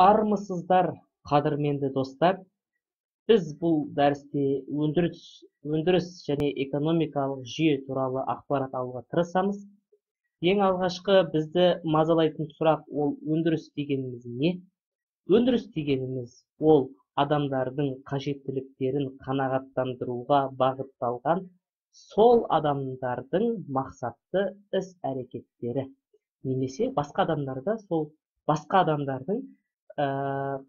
Армысыздар, қадірменді достар. Біз бұл дәрісте өндіріс және экономикалық жүйе туралы ақпарат алуға тырысамыз. Ең алғашқы бізді мазалайтын сұрақ ол өндіріс дегеніміз не? Өндіріс дегеніміз ол адамдардың қажеттіліктерін қанағаттандыруға бағытталған сол адамдардың мақсатты іс-әрекеттері. Немесе басқа адамдарда сол басқа адамдардың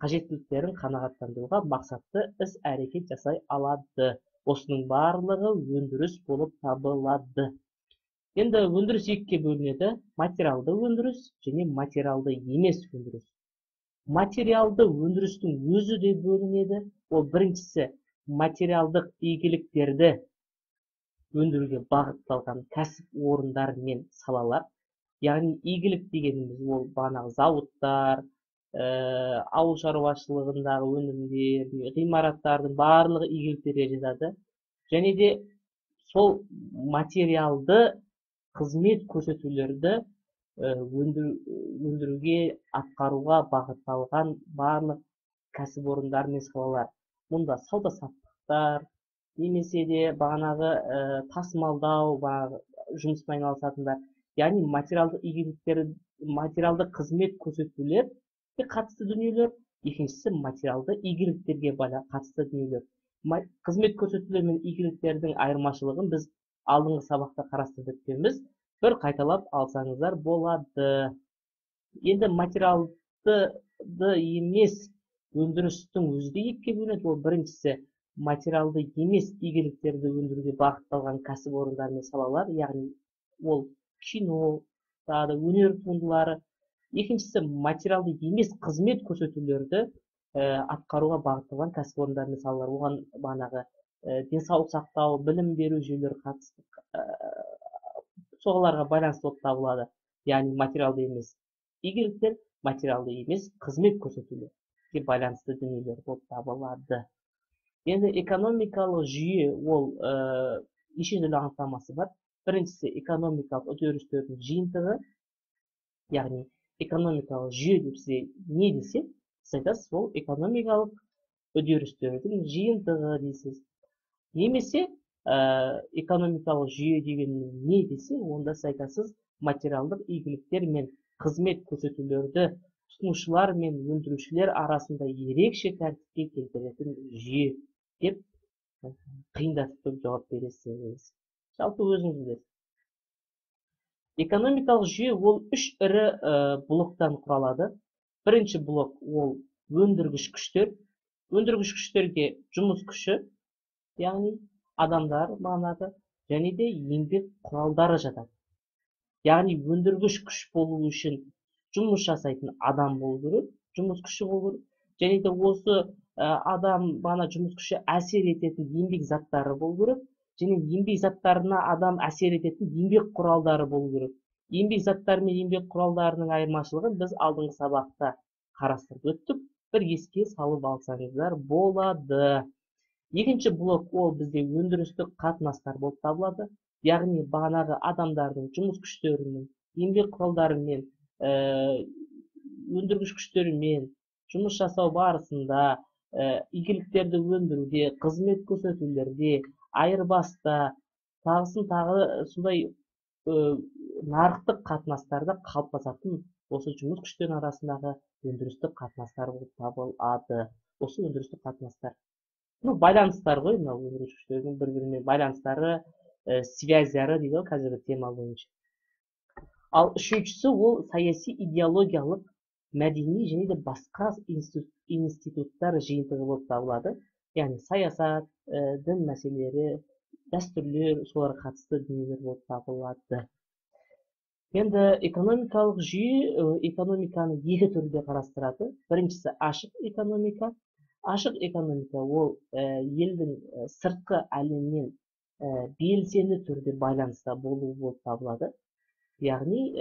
қажеттіліктерін қанағаттандыруға мақсатты іс-әрекет жасай алады. Осының барлығы өндіріс болып табылады. Енді өндіріс екіге бөлінеді: материалды өндіріс және материалды емес өндіріс. Материалды өндірістің өзі де бөлінеді. Ол біріншісі материалдық игіліктерді өндіруге бағытталған кәсіп орындар мен салалар. Яғни игілік дегеніміз ол бағанағы зауыттар, ауыл шаруашылығындағы өнімдер, ғимараттардың барлығы игіліктерге жатады. Және де сол материалды қызмет көрсетулерді өндіруге, атқаруға бағытталған барлық кәсіпорындар мен салалар. Мұнда сауда-саттықтар, немесе де бағанағы тасымалдау жұмыспен айналысатындар. Яғни материалдық игіліктер, материалдық қызмет көрсетулерге қатысты дүниелер. Екіншісі материалды игіліктерге қатысты дүниелер. Қызмет көрсетулер мен игіліктердің айырмашылығын біз алдыңғы сабақта қарастырып өткенбіз. Бір қайталап алсаңыздар болады. Енді материалды емес өндірістің өзі де екіге бөлінеді. Ол біріншісі материалды емес игіліктерді өндіруге бағытталған кәсіпорындар мен салалар, яғни ол кино, өнер туындылары. Екіншісі материалды емес қызмет көрсетулерді атқаруға бағытталған кәсіпорындар мен салалар. Оған бағанағы денсаулық сақтау, білім беру жүйелері қатысты, соғыларға байланысты болып табылады. Яғни материалды емес игіліктер, материалды емес қызмет көрсетулерге байланысты дүниелер болып табылады. Енді экономикалық жүйе ол неше түрлі анықтамасы бар. Біріншісі экономикалық үдерістердің жиынтығы. Яғни экономикалық жүйе деп сізге не десе, сіз айтасыз, ол экономикалық үдерістердің жиынтығы дейсіз. Немесе экономикалық жүйе деген не десе, онда сіз айтасыз, материалдық игіліктер мен қызмет көрсетулерді тұтынушылар мен өндірушілер арасында ерекше тәртіпке келтіретін жүйе деп қиындатып жауап бересіз. Жалпы өзіңіз білесіз. Экономикалық жүйе ол үш ірі блоктан құралады. Бірінші блок ол өндіргіш күштер. Өндіргіш күштерге жұмыс күші, яғни адамдар бағанағы, және де еңбек құралдары жатады. Яғни өндіргіш күш болу үшін жұмыс жасайтын адам болу керек, жұмыс күші болу керек. Және де осы адам бағана жұмыс күші әсер ететін еңбек заттары болу керек. Және еңбек заттарына адам әсер ететін еңбек құралдары болу керек. Еңбек заттары мен еңбек құралдарының айырмашылығын біз алдыңғы сабақта қарастырып өттік. Бір еске салып алсаңыздар болады. Екінші блок ол бізде өндірістік қатынастар болып табылады. Яғни бағанағы адамдардың жұмыс күштерінің, еңбек құралдарымен, өндіргіш күштерімен жұмыс жасау барысында игіліктерді өндіруде, қызмет көрсетулерде, айырбаста, тағысын тағы сондай нарықтық қатынастарда қалыптасатын осы жұмыс күштерінің арасындағы өндірістік қатынастар болып табылады. Осы өндірістік қатынастар байланыстар ғой, мынау өндіргіш күштердің бір-бірімен байланыстары, связьдары дейді ғой қазіргі тема бойынша. Ал үшіншісі ол саяси, идеологиялық, мәдени және де басқа институттар жиынтығы болып табылады. Яғни саясат, дін мәселелері, дәстүрлер, соларға қатысты дүниелер болып табылады. Енді экономикалық жүйе экономиканы екі түрде қарастырады. Біріншісі ашық экономика. Ашық экономика ол елдің сыртқы әлеммен белсенді түрде байланыста болуы болып табылады. Яғни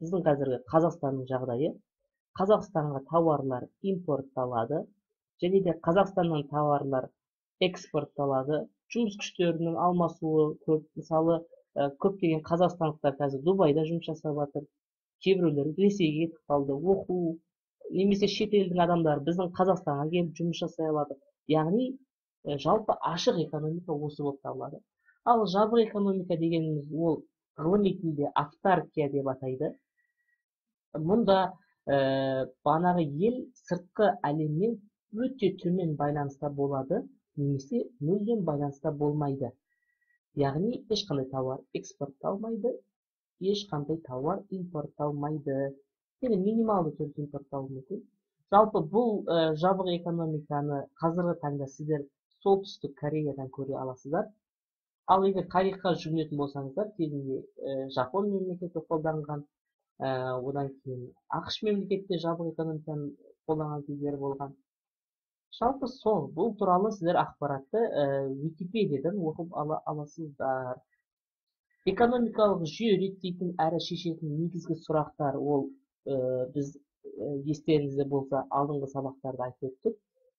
біздің қазіргі Қазақстанның жағдайы, Қазақстанға тауарлар импортталады, және де Қазақстаннан тауарлар экспортталады. Жұмыс күштерінің алмасуы көп. Мысалы, көптеген қазақстандықтар қазір Дубайда жұмыс жасап жатыр. Кейбіреулер Ресейге кетіп қалды, оқу немесе шет елдің адамдары біздің Қазақстанға келіп жұмыс жасай алады. Яғни жалпы ашық экономика осы болып табылады. Ал жабық экономика дегеніміз ол ғылыми тілде автаркия деп атайды. Мұнда бағанағы ел сыртқы әлеммен өте төмен байланыста болады, немесе мүлдем байланыста болмайды. Яғни ешқандай тауар экспортталмайды, ешқандай тауар импортталмайды. Яғни минималды түрде импортталуы мүмкін. Жалпы бұл жабық экономиканы қазіргі таңда сіздер солтүстік Кореядан көре аласыздар. Ал егер тарихқа жүгінетін болсаңыздар, кезінде Жапон мемлекеті қолданған, одан кейін ақш мемлекеті жабық экономиканы қолданған кездері болған. Жалпы сол, бұл туралы сіздер ақпаратты Википедиядан оқып аласыздар. Экономикалық жүйе реттейтін әрі шешетін негізгі сұрақтар ол біз естеріңізде болса алдыңғы сабақтарда айтып өттік.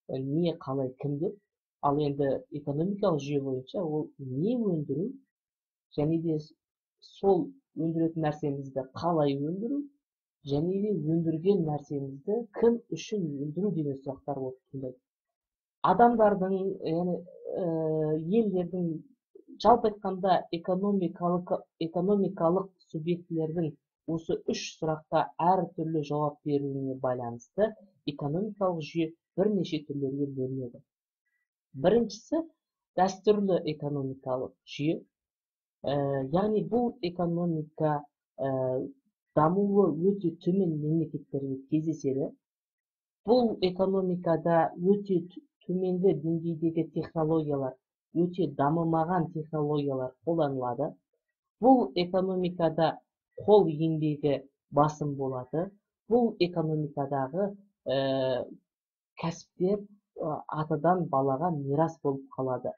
Не, қалай, кім деп. Ал енді экономикалық жүйе бойынша ол не өндіру, және де сол өндіретін нәрсемізді қалай өндіру, және де өндірген нәрсемізді кім үшін өндіру деген сұрақтар болып туындайды. Адамдардың, елдердің, жалпы айтқанда экономикалық субъектілердің осы үш сұраққа әртүрлі жауап беруіне байланысты экономикалық жүйе бірнеше түрлерге бөлінеді. Біріншісі дәстүрлі экономикалық жүйе. Яғни бұл экономика дамуы өте төмен мемлекеттерде кездеседі. Бұл экономикада өте төменгі деңгейдегі технологиялар, өте дамымаған технологиялар қолданылады. Бұл экономикада қол еңбегі басым болады. Бұл экономикадағы кәсіптер атадан балаға мирас болып қалады.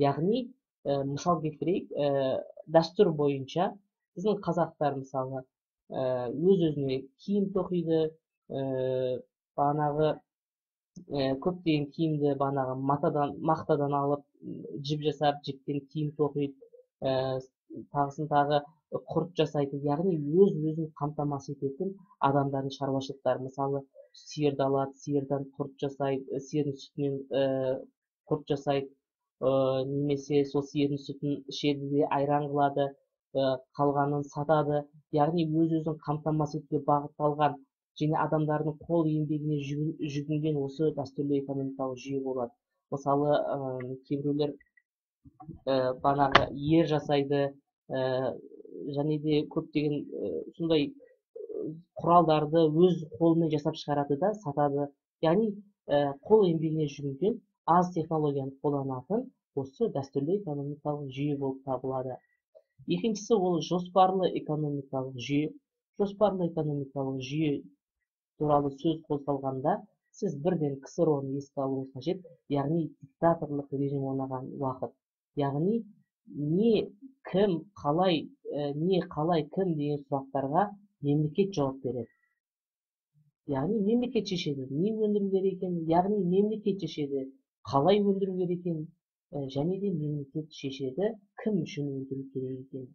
Яғни, мысал келтірейік, дәстүр бойынша біздің қазақтар мысалы өз-өзіне киім тоқиды, бағанағы көптеген киімді бағанағы мақтадан алып жіп жасап, жіптен киім тоқиды, тағысын тағы құрт жасайды. Яғни өз-өзін қамтамасыз ететін адамдардың шаруашылықтары. Мысалы, сиырды алады, сиырдан құрт жасайды, сиырдың сүтінен құрт жасайды, немесе сол сиырдың сүтін ішеді де айран қылады, қалғанын сатады. Яғни өз-өзін қамтамасыз етуге бағытталған және адамдардың қол еңбегіне жүгінген осы дәстүрлі экономикалық жүйе болады. Мысалы, кейбіреулер бағанағы ер жасайды, және де көптеген сондай құралдарды өз қолымен жасап шығарады да сатады. Яғни қол еңбегіне жүгінген аз технологияны қолданатын осы дәстүрлі экономикалық жүйе болып табылады. Екіншісі ол жоспарлы экономикалық жүйе. Жоспарлы экономикалық жүйе туралы сөз қозғалғанда сіз бірден КСРО-ны еске алуыңыз қажет, яғни диктаторлық режим орнаған уақыт. Яғни не, кім, қалай, кім деген сұрақтарға мемлекет жауап береді. Яғни мемлекет шешеді, не өндіру керек екен, яғни мемлекет шешеді, қалай өндіру керек екен, және де мемлекет шешеді, кім үшін өндіру керек екен.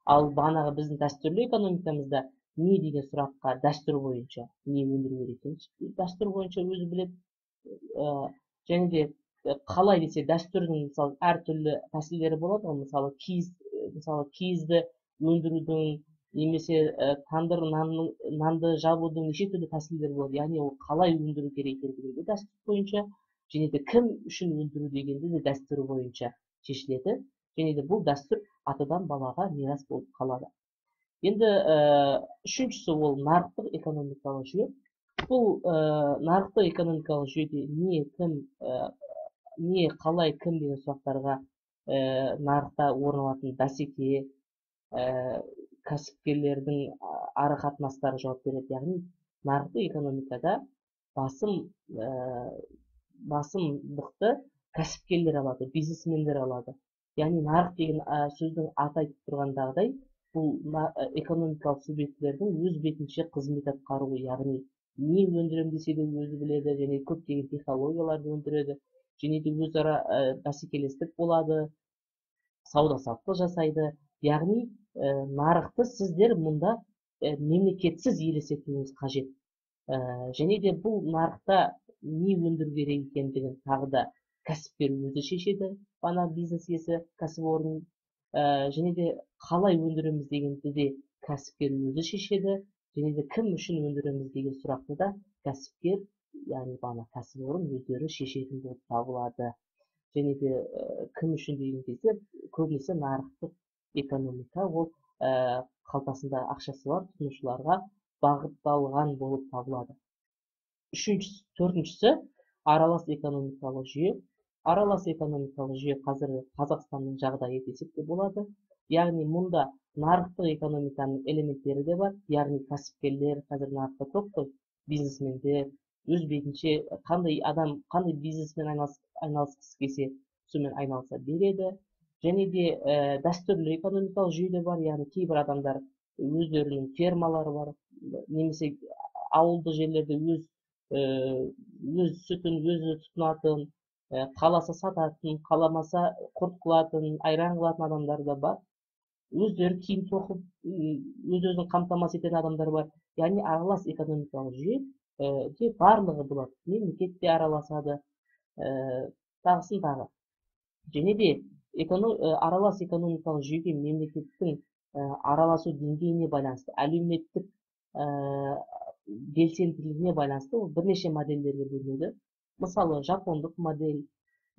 Ал бағанағы біздің дәстүрлі экономикамызда не деген сұраққа дәстүр бойынша не өндіру керек екен, дәстүр бойынша өзі біледі, және де қалай десе дәстүрдің мысалы әртүрлі тәсілдері болады ғой. Мысалы киізді өндірудің, немесе тандыр нанды жабудың неше түрлі тәсілдері болады. Яғни ол қалай өндіру керек екендігі дәстүр бойынша, және де кім үшін өндіру дегенді де дәстүр бойынша шешіледі. Және де бұл дәстүр атадан балаға мирас болып қалады. Енді үшіншісі ол нарықтық экономикалық жүйе. Бұл нарықтық экономикалық жүйеде не, кім, не, қалай, кім деген сұрақтарға нарықта орын алатын бәсеке, кәсіпкерлердің ара қатынастары жауап береді. Яғни нарықтық экономикада басымдықты кәсіпкерлер алады, бизнесмендер алады. Яғни нарық деген сөздің аты айтып тұрғандағыдай, бұл экономикалық субъектілердің өз бетінше қызмет атқаруы. Яғни не өндірем десе де өзі біледі, және көптеген технологияларды өндіреді, және де өзара бәсекелестік болады, сауда-саттық жасайды. Яғни нарықты сіздер мұнда мемлекетсіз елестетуіңіз қажет. Және де бұл нарықта не өндіру керек екендігін тағы да кәсіпкер өзі шешеді, бана бизнес иесі кәсіпорын. Және де қалай өндіреміз дегенді де кәсіпкер өзі шешеді. Және де кім үшін өндіреміз деген сұрақты да кәсіпкер, яғни бана кәсіпорын өздері шешетін болып табылады. Және де кім үшін деген кезде көбінесе нарықтық экономика ол қалтасында ақшасы бар тұтынушыларға бағытталған болып табылады. Төртіншісі аралас экономикалық жүйе. Аралас экономикалық жүйе қазір Қазақстанның жағдайы десек те болады. Яғни мұнда нарықтық экономиканың элементтері де бар. Яғни кәсіпкерлер қазір нарықта көп қой, бизнесмендер өз бетінше қандай бизнеспен айналысқысы келсе сонымен айналыса береді. Және де дәстүрлі экономикалық жүйе де бар. Яғни кейбір адамдар өздерінің фермалары бар, немесе ауылды жерлерде өз сүтін өзі тұтынатын, қаласа сататын, қаламаса құрт қылатын, айран қылатын адамдар да бар. Өздері киім тоқып, өз-өзін қамтамасыз ететін адамдар бар. Яғни аралас экономикалық жүйе де барлығы болады. Мемлекет те араласады, тағысын тағы. Және де аралас экономикалық жүйеге мемлекеттің араласу деңгейіне байланысты, әлеуметтік белсенділігіне байланысты ол бірнеше модельдерге бөлінеді. Мысалы, жапондық модель,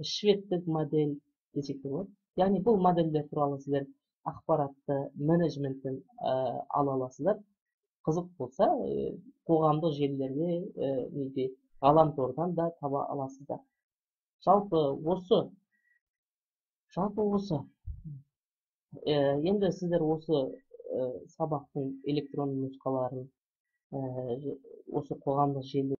шведтік модель десек те болады. Яғни бұл модельдер туралы сіздер ақпаратты менеджменттен ала аласыздар. Қызық болса, қоғамдық желілерде, ғаламтордан да таба аласыздар. Жалпы осы. Енді сіздер осы сабақтың электронды нұсқаларын осы қоғамдық желі